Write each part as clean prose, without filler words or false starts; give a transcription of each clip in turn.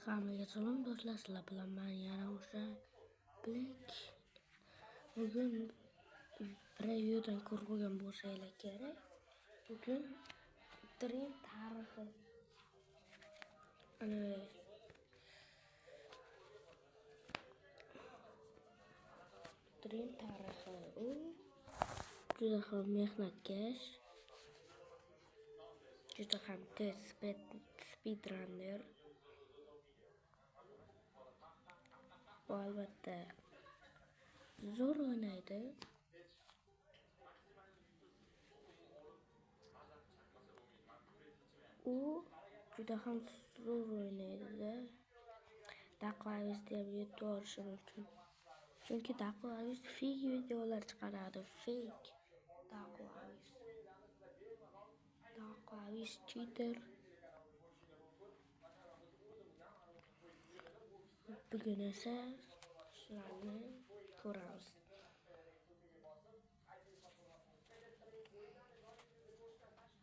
Hammaga salom do'stlar, sizlar bilan men yana o'sha Black. Bugun prevyudan ko'rib qo'ygan bo'lsanglar kerak. Bugun Dream tarixi. Dream tarixi u juda ham mehnatkash, juda ham tez speedrunner. Bu albatta zo'r o'ynaydi. U juda ham zo'r o'ynaydi. Daqlavisda ham yetib olishi mumkin. Chunki Daqlavis fake videolar chiqaradi. Fake Daqlavis cheater. Bugun esa shularni ko'ramiz.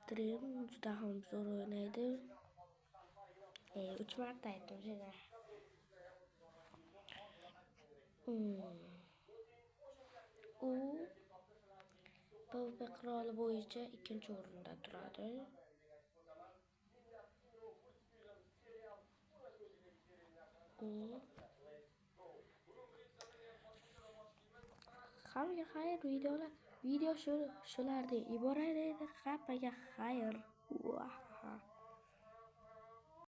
Dream juda ham zo'r o'ynaydi. 3 marta aytdim sizlarga. U PvP qiroli bo'yicha 2-o'rinda turadi. Hammaga xayr, video shulardan iborat edi. Hammaga xayr.